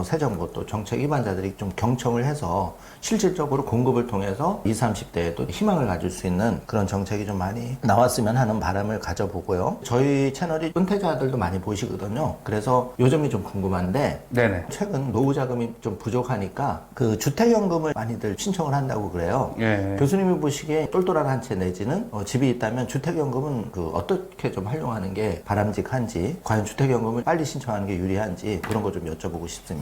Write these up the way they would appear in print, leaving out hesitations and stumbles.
새 정부 또 정책 위반자들이 좀 경청을 해서 실질적으로 공급을 통해서 20, 30대에도 희망을 가질 수 있는 그런 정책이 좀 많이 나왔으면 하는 바람을 가져보고요. 저희 채널이 은퇴자들도 많이 보시거든요. 그래서 요점이 좀 궁금한데 네네. 최근 노후 자금이 좀 부족하니까 그 주택연금을 많이들 신청을 한다고 그래요. 예. 교수님이 보시기에 똘똘한 한 채 내지는 집이 있다면 주택연금은 그 어떻게 좀 활용하는 게 바람직한지, 과연 주택연금을 빨리 신청하는 게 유리한지 그런 거 좀 여쭤보고 싶습니다.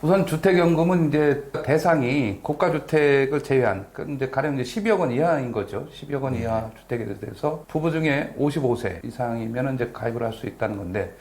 우선 주택연금은 이제 대상이 고가주택을 제외한, 이제 가령 이제 12억 원 이하인 거죠. 12억 원 이하 주택에 대해서 부부 중에 55세 이상이면 이제 가입을 할 수 있다는 건데,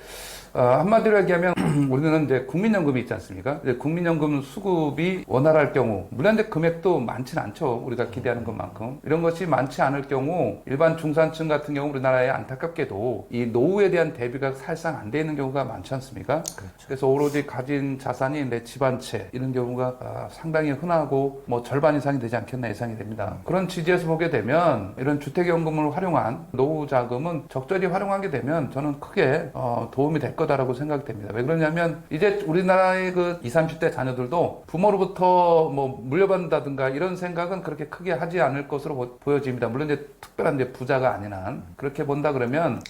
한마디로 얘기하면 우리는 이제 국민연금이 있지 않습니까? 이제 국민연금 수급이 원활할 경우, 물론 이제 금액도 많지는 않죠. 우리가 기대하는 것만큼. 이런 것이 많지 않을 경우 일반 중산층 같은 경우 우리나라에 안타깝게도 이 노후에 대한 대비가 사실상 안 돼 있는 경우가 많지 않습니까? 그렇죠. 그래서 오로지 가진 자산이 내 집 한 채 이런 경우가 상당히 흔하고 뭐 절반 이상이 되지 않겠나 예상이 됩니다. 그런 취지에서 보게 되면 이런 주택연금을 활용한 노후 자금은 적절히 활용하게 되면 저는 크게 도움이 될 거다라고 생각됩니다. 왜 그러냐면 이제 우리나라의 그 20, 30대 자녀들도 부모로부터 뭐 물려받는다든가 이런 생각은 그렇게 크게 하지 않을 것으로 보여집니다. 물론 이제 특별한 이제 부자가 아닌 한 그렇게 본다 그러면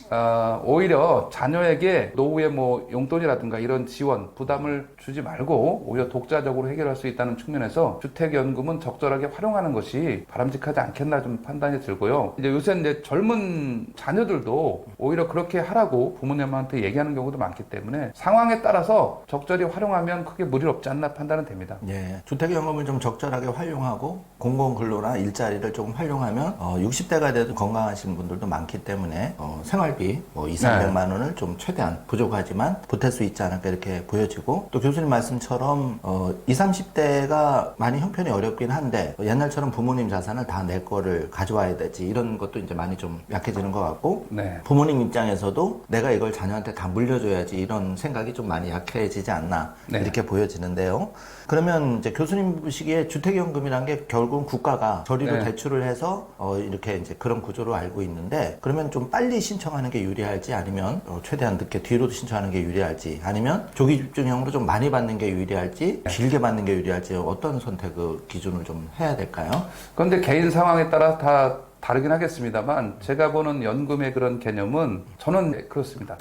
오히려 자녀에게 노후에 뭐 용돈이라든가 이런 지원 부담을 주지 말고 오히려 독자적으로 해결할 수 있다는 측면에서 주택연금은 적절하게 활용하는 것이 바람직하지 않겠나 좀 판단이 들고요. 이제 요새 이제 젊은 자녀들도 오히려 그렇게 하라고 부모님한테 얘기하는 경우도 많기 때문에 상황에 따라서 적절히 활용하면 크게 무리 없지 않나 판단은 됩니다. 예, 주택연금을 좀 적절하게 활용하고 공공근로나 일자리를 조금 활용하면 60대가 돼도 건강하신 분들도 많기 때문에 생활비 뭐 2, 300만 원을 좀 최대한 부족하지만 보탤 수 있지 않을까 이렇게 보여지고, 또 교수님 말씀처럼 20, 30대가 많이 형편이 어렵긴 한데 옛날처럼 부모님 자산을 다 내 거를 가져와야 되지 이런 것도 이제 많이 좀 약해지는 것 같고, 네. 부모님 입장에서도 내가 이걸 자녀한테 다 물려줘야지 이런 생각이 좀 많이 약해지지 않나 네. 이렇게 보여지는데요. 그러면 이제 교수님 보시기에 주택연금이란 게 결국은 국가가 저리로 네. 대출을 해서 이렇게 이제 그런 구조로 알고 있는데, 그러면 좀 빨리 신청하는 게 유리할지 아니면 최대한 늦게 뒤로도 신청하는 게 유리할지, 아니면 조기 집중형으로 좀 많이 받는 게 유리할지 길게 받는 게 유리할지 어떤 선택 기준을 좀 해야 될까요? 그런데 개인 상황에 따라 다 다르긴 하겠습니다만 제가 보는 연금의 그런 개념은 저는 그렇습니다.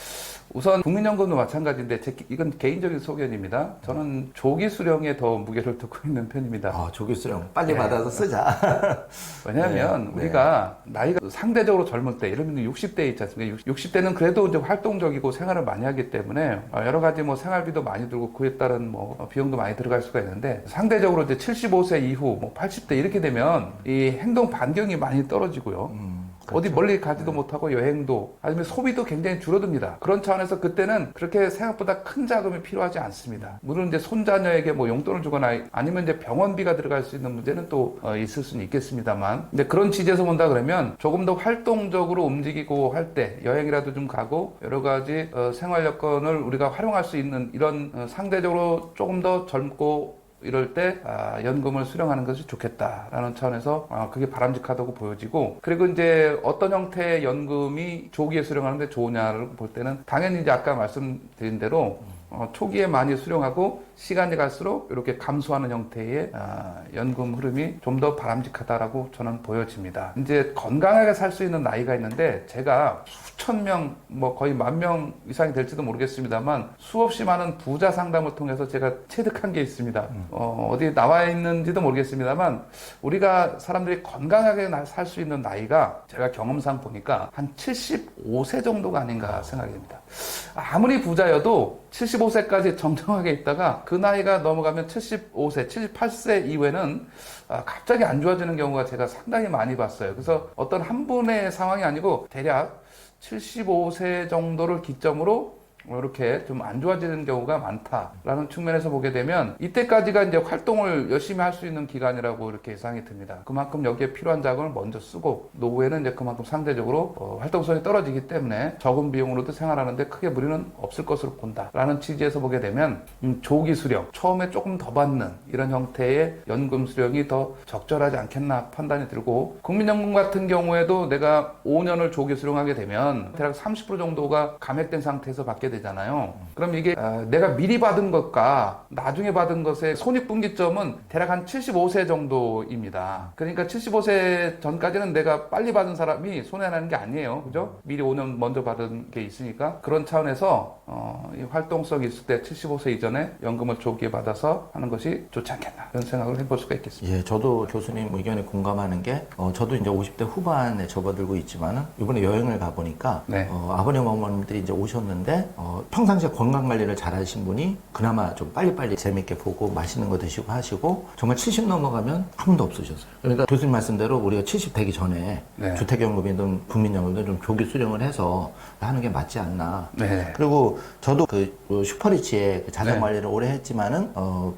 우선 국민연금도 마찬가지인데 이건 개인적인 소견입니다. 저는 조기 수령에 더 무게를 두고 있는 편입니다. 조기 수령 빨리 네. 받아서 쓰자. 왜냐하면 네. 우리가 나이가 상대적으로 젊을 때, 예를 들면 60대 있지 않습니까? 60대는 그래도 이제 활동적이고 생활을 많이 하기 때문에 여러 가지 뭐 생활비도 많이 들고 그에 따른 뭐 비용도 많이 들어갈 수가 있는데, 상대적으로 이제 75세 이후 뭐 80대 이렇게 되면 이 행동 반경이 많이 떨어지고요. 그렇죠. 어디 멀리 가지도 못하고 여행도, 아니면 소비도 굉장히 줄어듭니다. 그런 차원에서 그때는 그렇게 생각보다 큰 자금이 필요하지 않습니다. 물론 이제 손자녀에게 뭐 용돈을 주거나 아니면 이제 병원비가 들어갈 수 있는 문제는 또 있을 수는 있겠습니다만, 근데 그런 취지에서 본다 그러면 조금 더 활동적으로 움직이고 할 때 여행이라도 좀 가고 여러 가지 생활 여건을 우리가 활용할 수 있는 이런 상대적으로 조금 더 젊고 이럴 때 연금을 수령하는 것이 좋겠다라는 차원에서 그게 바람직하다고 보여지고, 그리고 이제 어떤 형태의 연금이 조기에 수령하는데 좋으냐를 볼 때는 당연히 이제 아까 말씀드린 대로 초기에 많이 수령하고 시간이 갈수록 이렇게 감소하는 형태의 연금 흐름이 좀 더 바람직하다라고 저는 보여집니다. 이제 건강하게 살 수 있는 나이가 있는데, 제가 수천 명, 뭐 거의 10,000명 이상이 될지도 모르겠습니다만 수없이 많은 부자 상담을 통해서 제가 체득한 게 있습니다. 어디 나와 있는지도 모르겠습니다만 우리가 사람들이 건강하게 살 수 있는 나이가 제가 경험상 보니까 한 75세 정도가 아닌가 생각이 됩니다. 아무리 부자여도 75세까지 정정하게 있다가 그 나이가 넘어가면 75세, 78세 이후에는 갑자기 안 좋아지는 경우가 제가 상당히 많이 봤어요. 그래서 어떤 한 분의 상황이 아니고 대략 75세 정도를 기점으로 이렇게 좀 안 좋아지는 경우가 많다라는 측면에서 보게 되면 이때까지가 이제 활동을 열심히 할 수 있는 기간이라고 이렇게 예상이 듭니다. 그만큼 여기에 필요한 자금을 먼저 쓰고 노후에는 이제 그만큼 상대적으로 활동성이 떨어지기 때문에 적은 비용으로도 생활하는데 크게 무리는 없을 것으로 본다라는 취지에서 보게 되면 조기 수령, 처음에 조금 더 받는 이런 형태의 연금 수령이 더 적절하지 않겠나 판단이 들고, 국민연금 같은 경우에도 내가 5년을 조기 수령하게 되면 대략 30% 정도가 감액된 상태에서 받게 되잖아요. 그럼 이게 내가 미리 받은 것과 나중에 받은 것의 손익분기점은 대략 한 75세 정도입니다. 그러니까 75세 전까지는 내가 빨리 받은 사람이 손해나는 게 아니에요. 그죠? 미리 5년 먼저 받은 게 있으니까 그런 차원에서 이 활동성이 있을 때 75세 이전에 연금을 조기에 받아서 하는 것이 좋지 않겠나 이런 생각을 해볼 수가 있겠습니다. 예, 저도 교수님 의견에 공감하는 게 저도 이제 50대 후반에 접어들고 있지만은 이번에 여행을 가보니까 네. 아버님 어머님들이 이제 오셨는데 평상시에 건강 관리를 잘 하신 분이 그나마 좀 빨리빨리 재밌게 보고 맛있는 거 드시고 하시고 정말 70 넘어가면 한 분도 없으셨어요. 그러니까 교수님 말씀대로 우리가 70 되기 전에 네. 주택연금이든 국민연금이든 좀 조기 수령을 해서 하는 게 맞지 않나. 네. 그리고 저도 그 슈퍼리치에 자산 네. 관리를 오래 했지만은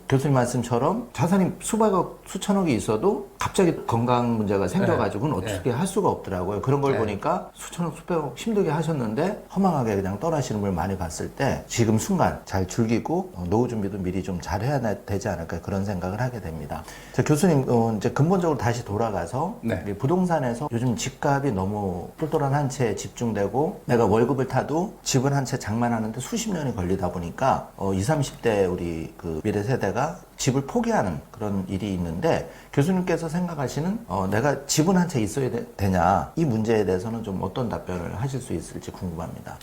교수님 말씀처럼 자산이 수백억 수천억이 있어도 갑자기 건강 문제가 생겨가지고는 네. 어떻게 할 수가 없더라고요. 그런 걸 네. 보니까 수천억 수백억 힘들게 하셨는데 허망하게 그냥 떠나시는 걸 많이 봤을 때 지금 순간 잘 즐기고 노후 준비도 미리 좀 잘 해야 되지 않을까 그런 생각을 하게 됩니다. 자, 교수님 이제 근본적으로 다시 돌아가서 네. 이 부동산에서 요즘 집값이 너무 똘똘한 한 채에 집중되고 내가 월급을 타도 집을 한 채 장만하는데 수십 년이 걸리다 보니까 20, 30대 우리 그 미래 세대가 집을 포기하는 그런 일이 있는데 교수님께서 생각하시는 내가 집은 한 채 있어야 되냐 이 문제에 대해서는 좀 어떤 답변을 하실 수 있을지 궁금합니다.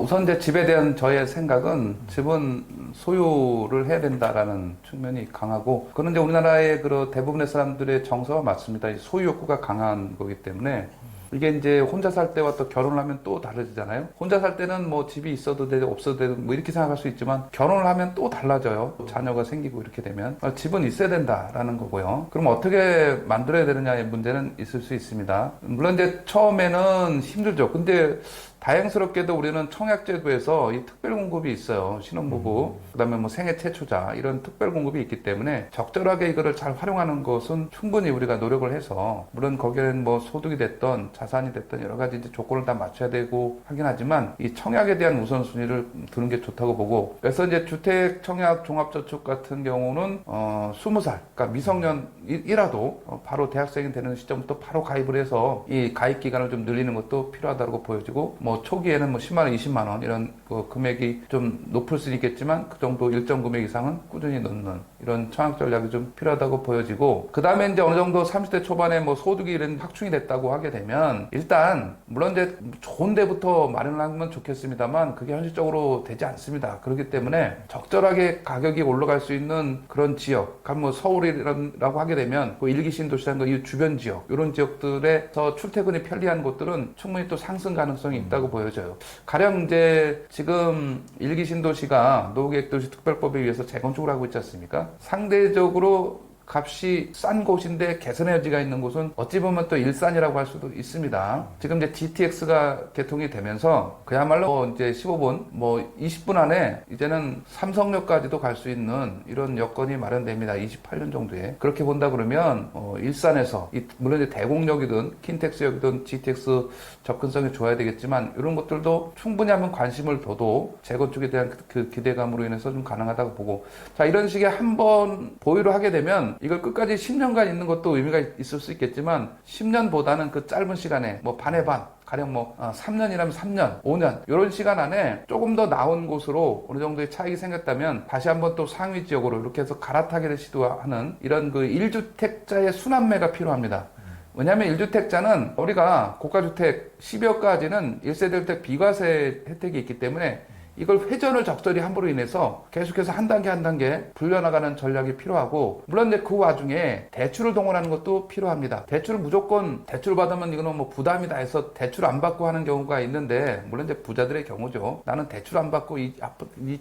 우선 이제 집에 대한 저의 생각은 집은 소유를 해야 된다라는 측면이 강하고 그런 이제 우리나라의 그 대부분의 사람들의 정서와 맞습니다. 이 소유 욕구가 강한 거기 때문에 이게 이제 혼자 살 때와 또 결혼을 하면 또 다르잖아요. 혼자 살 때는 뭐 집이 있어도 되고 없어도 되고 뭐 이렇게 생각할 수 있지만 결혼을 하면 또 달라져요. 자녀가 생기고 이렇게 되면 집은 있어야 된다라는 거고요. 그럼 어떻게 만들어야 되느냐의 문제는 있을 수 있습니다. 물론 이제 처음에는 힘들죠. 근데 다행스럽게도 우리는 청약제도에서 이 특별 공급이 있어요. 신혼부부, 그다음에 뭐 생애 최초자 이런 특별 공급이 있기 때문에 적절하게 이거를 잘 활용하는 것은 충분히 우리가 노력을 해서 물론 거기에는 뭐 소득이 됐던 자산이 됐던 여러 가지 이제 조건을 다 맞춰야 되고 하긴 하지만 이 청약에 대한 우선순위를 두는 게 좋다고 보고 그래서 이제 주택 청약 종합저축 같은 경우는 20살 그러니까 미성년이라도 바로 대학생이 되는 시점부터 바로 가입을 해서 이 가입 기간을 좀 늘리는 것도 필요하다고 보여지고 뭐 초기에는 뭐 10만 원, 20만 원 이런 그 금액이 좀 높을 수 있겠지만 그 정도 일정 금액 이상은 꾸준히 넣는 이런 청약 전략이 좀 필요하다고 보여지고 그 다음에 이제 어느 정도 30대 초반에 뭐 소득이 이런 확충이 됐다고 하게 되면 일단 물론 이제 좋은 데부터 마련을 하면 좋겠습니다만 그게 현실적으로 되지 않습니다. 그렇기 때문에 적절하게 가격이 올라갈 수 있는 그런 지역, 뭐 서울이라고 하게 되면 그 일기 신도시라는 거 이 주변 지역 이런 지역들에서 출퇴근이 편리한 곳들은 충분히 또 상승 가능성이 있다고 보여져요. 가령 이제 지금 일기 신도시가 노후계획도시 특별법에 의해서 재건축을 하고 있지 않습니까? 상대적으로 값이 싼 곳인데 개선의 여지가 있는 곳은 어찌 보면 또 일산이라고 할 수도 있습니다. 지금 이제 GTX가 개통이 되면서 그야말로 이제 15분, 뭐 20분 안에 이제는 삼성역까지도 갈 수 있는 이런 여건이 마련됩니다. 28년 정도에. 그렇게 본다 그러면 일산에서 물론 이제 대공역이든 킨텍스역이든 GTX 접근성이 좋아야 되겠지만 이런 것들도 충분히 한번 관심을 둬도 재건축에 대한 그 기대감으로 인해서 좀 가능하다고 보고 자 이런 식의 한번 보유를 하게 되면 이걸 끝까지 10년간 있는 것도 의미가 있을 수 있겠지만 10년보다는 그 짧은 시간에 뭐 반의 반 가령 뭐 3년이라면 3년, 5년 이런 시간 안에 조금 더 나은 곳으로 어느 정도의 차익이 생겼다면 다시 한번 또 상위 지역으로 이렇게 해서 갈아타기를 시도하는 이런 그 1주택자의 순환매가 필요합니다. 왜냐하면 1주택자는 우리가 고가주택 10여까지는 1세대 주택 비과세 혜택이 있기 때문에 이걸 회전을 적절히 함으로 인해서 계속해서 한 단계 한 단계 불려나가는 전략이 필요하고 물론 이제 그 와중에 대출을 동원하는 것도 필요합니다. 대출을 무조건 대출 받으면 이거는 뭐 부담이다 해서 대출 안 받고 하는 경우가 있는데 물론 이제 부자들의 경우죠. 나는 대출 안 받고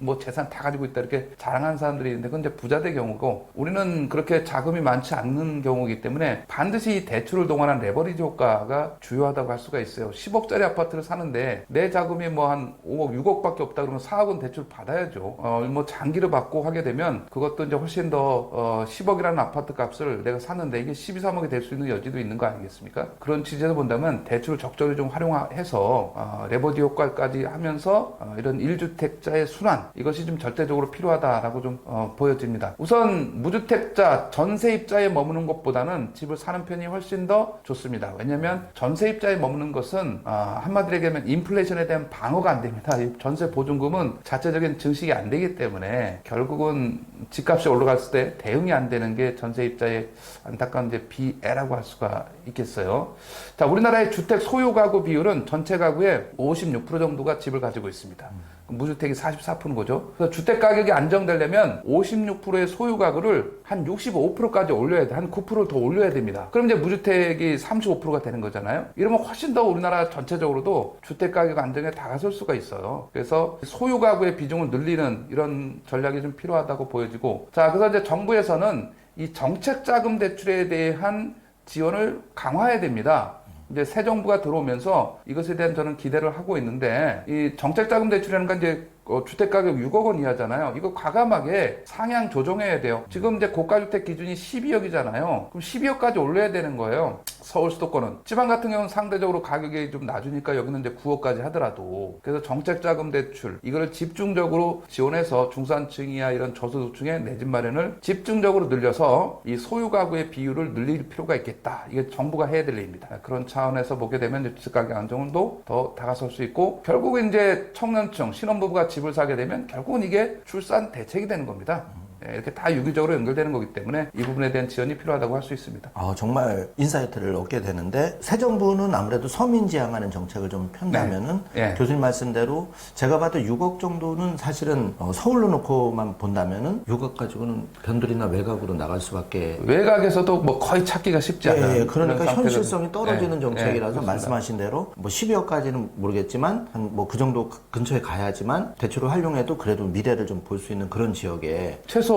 뭐 재산 다 가지고 있다 이렇게 자랑하는 사람들이 있는데 그건 이제 부자들의 경우고 우리는 그렇게 자금이 많지 않는 경우이기 때문에 반드시 이 대출을 동원한 레버리지 효과가 주요하다고 할 수가 있어요. 10억짜리 아파트를 사는데 내 자금이 뭐 한 5억, 6억밖에 없다 그러면 4억은 대출 받아야죠. 뭐 장기를 받고 하게 되면 그것도 이제 훨씬 더 10억이라는 아파트 값을 내가 샀는데 이게 12, 3억이 될 수 있는 여지도 있는 거 아니겠습니까? 그런 취지에서 본다면 대출을 적절히 좀 활용해서 레버리지 효과까지 하면서 이런 1주택자의 순환 이것이 좀 절대적으로 필요하다라고 좀 보여집니다. 우선 무주택자 전세입자에 머무는 것보다는 집을 사는 편이 훨씬 더 좋습니다. 왜냐하면 전세입자에 머무는 것은 한마디로 얘기하면 인플레이션에 대한 방어가 안 됩니다. 전세 보증 보증금은 자체적인 증식이 안 되기 때문에 결국은 집값이 올라갔을 때 대응이 안 되는 게 전세입자의 안타까운 이제 비애라고 할 수가 있겠어요. 자, 우리나라의 주택 소유 가구 비율은 전체 가구의 56% 정도가 집을 가지고 있습니다. 무주택이 44%인 거죠. 그래서 주택 가격이 안정되려면 56%의 소유 가구를 한 65%까지 올려야 돼. 한 9%를 더 올려야 됩니다. 그럼 이제 무주택이 35%가 되는 거잖아요. 이러면 훨씬 더 우리나라 전체적으로도 주택 가격 안정에 다가설 수가 있어요. 그래서 소유 가구의 비중을 늘리는 이런 전략이 좀 필요하다고 보여지고, 자, 그래서 이제 정부에서는 이 정책 자금 대출에 대한 지원을 강화해야 됩니다. 이제 새 정부가 들어오면서 이것에 대한 저는 기대를 하고 있는데, 이 정책자금 대출이라는 건 이제 주택가격 6억 원 이하잖아요. 이거 과감하게 상향 조정해야 돼요. 지금 이제 고가주택 기준이 12억이잖아요. 그럼 12억까지 올려야 되는 거예요. 서울 수도권은. 지방 같은 경우는 상대적으로 가격이 좀 낮으니까 여기는 이제 9억까지 하더라도. 그래서 정책자금 대출, 이거를 집중적으로 지원해서 중산층이야 이런 저소득층의 내 집 마련을 집중적으로 늘려서 이 소유 가구의 비율을 늘릴 필요가 있겠다. 이게 정부가 해야 될 일입니다. 그런 차원에서 보게 되면 주택가격 안정도 더 다가설 수 있고, 결국은 이제 청년층, 신혼부부가 집을 사게 되면 결국은 이게 출산 대책이 되는 겁니다. 이렇게 다 유기적으로 연결되는 거기 때문에 이 부분에 대한 지원이 필요하다고 할 수 있습니다. 정말 인사이트를 얻게 되는데, 새 정부는 아무래도 서민 지향하는 정책을 좀 편다면은 네. 교수님 말씀대로 제가 봐도 6억 정도는 사실은 서울로 놓고만 본다면은 6억 가지고는 변두리나 외곽으로 나갈 수밖에. 외곽에서도 뭐 거의 찾기가 쉽지 않아요. 그러니까 그런 현실성이 떨어지는 정책이라서 그렇습니다. 말씀하신 대로 뭐 12억까지는 모르겠지만 한 뭐 그 정도 근처에 가야지만 대출을 활용해도 그래도 미래를 좀 볼 수 있는 그런 지역에 최소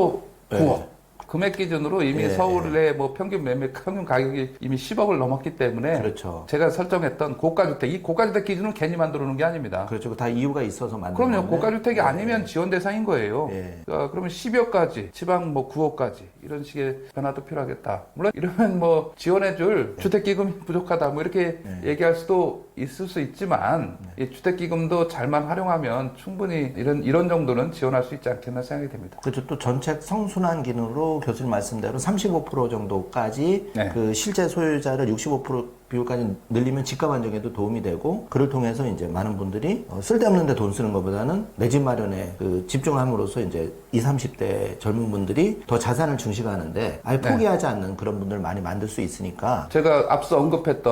9억. 금액 기준으로 이미 예, 서울의 뭐 평균 매매 평균 가격이 이미 10억을 넘었기 때문에, 그렇죠. 제가 설정했던 고가주택, 이 고가주택 기준은 괜히 만들어 놓은 게 아닙니다. 그렇죠. 다 이유가 있어서 만든 그럼요. 건데. 고가주택이 아니면 지원 대상인 거예요. 예. 그러면 10억까지, 지방 뭐 9억까지 이런 식의 변화도 필요하겠다. 물론 이러면 뭐 지원해줄 주택기금이 부족하다 뭐 이렇게 얘기할 수도 있을 수 있지만, 이 주택기금도 잘만 활용하면 충분히 이런 정도는 지원할 수 있지 않겠나 생각이 됩니다. 그렇죠. 또 정책 성순환 기능으로 교수님 말씀대로 35% 정도까지 네. 그 실제 소유자를 65% 비율까지 늘리면 집값 안정에도 도움이 되고, 그를 통해서 이제 많은 분들이 쓸데없는 데 돈 쓰는 것보다는 내 집 마련에 그 집중함으로써 이제 20, 30대 젊은 분들이 더 자산을 증식하는데 아예 포기하지 않는 그런 분들을 많이 만들 수 있으니까. 제가 앞서 언급했던